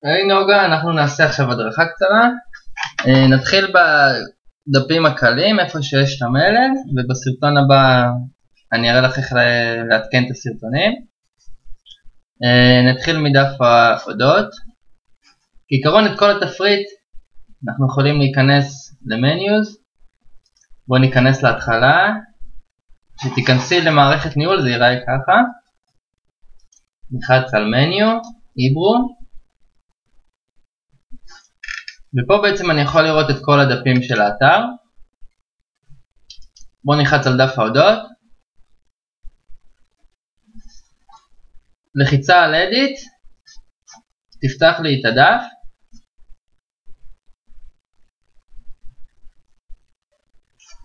היי נוגה, אנחנו נעשה עכשיו הדרכה קצרה. נתחיל בדפים הקלים, איפה שיש את המלל, ובסרטון הבא אני אראה לך איך להתקן את הסרטונים. נתחיל מדף ההודות. כעיקרון את כל התפריט אנחנו יכולים להיכנס למניוז. בואו ניכנס להתחלה. כשתיכנסי למערכת ניהול זה ייראה ככה. נלחץ על מניו, היברו. ופה בעצם אני יכול לראות את כל הדפים של האתר. בואו נלחץ על דף ההודות. לחיצה על edit, תפתח לי את הדף.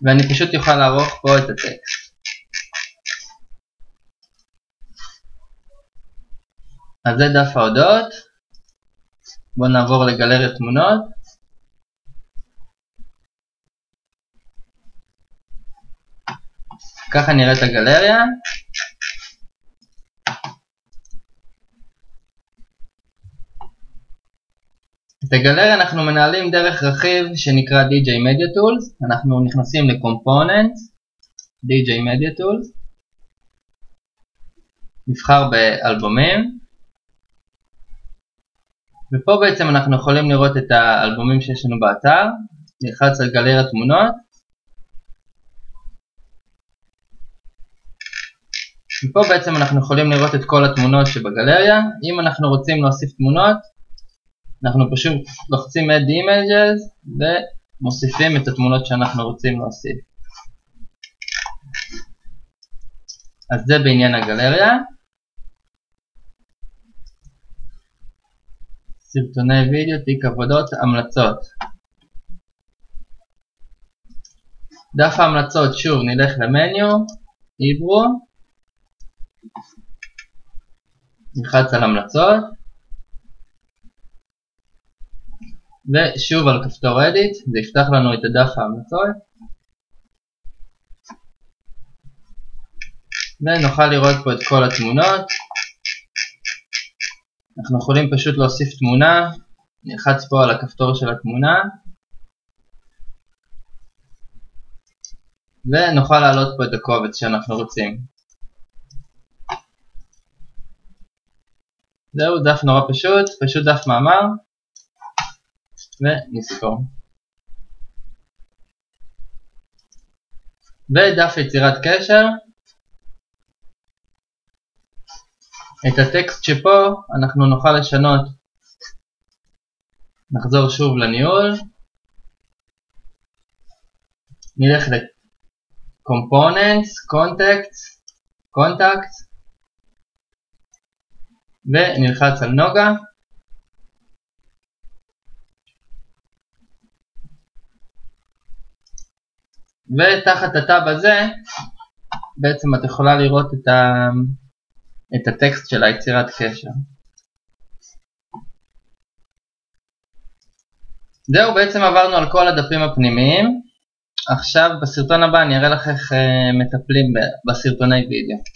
ואני פשוט יוכל לערוך פה את הטקסט. אז זה דף ההודות. בואו נעבור לגלריית תמונות. ככה נראית הגלריה. את הגלריה אנחנו מנהלים דרך רכיב שנקרא DJ Media Tools. אנחנו נכנסים ל-Components, DJ Media Tools. נבחר באלבומים. ופה בעצם אנחנו יכולים לראות את האלבומים שיש לנו באתר. נלחץ על גלריית תמונות. ופה בעצם אנחנו יכולים לראות את כל התמונות שבגלריה. אם אנחנו רוצים להוסיף תמונות, אנחנו פשוט לוחצים Add Images ומוסיפים את התמונות שאנחנו רוצים להוסיף. אז זה בעניין הגלריה. סרטוני וידאו, תיק עבודות, המלצות. דף ההמלצות, שוב נלך למניו, היברו. נלחץ על המלצות. ושוב על כפתור edit, זה יפתח לנו את הדף ההמלצות. ונוכל לראות פה את כל התמונות. אנחנו יכולים פשוט להוסיף תמונה. נלחץ פה על הכפתור של התמונה. ונוכל להעלות פה את הקובץ שאנחנו רוצים. זהו, דף נורא פשוט דף מאמר. ונספור. ודף יצירת קשר. את הטקסט שפה אנחנו נוכל לשנות. נחזור שוב לניהול. נלך ל-Components, Contacts. ונלחץ על נוגה. ותחת הטאב הזה בעצם את יכולה לראות את הטקסט של היצירת קשר. זהו, בעצם עברנו על כל הדפים הפנימיים. עכשיו בסרטון הבא אני אראה לך איך מטפלים בסרטוני וידאו.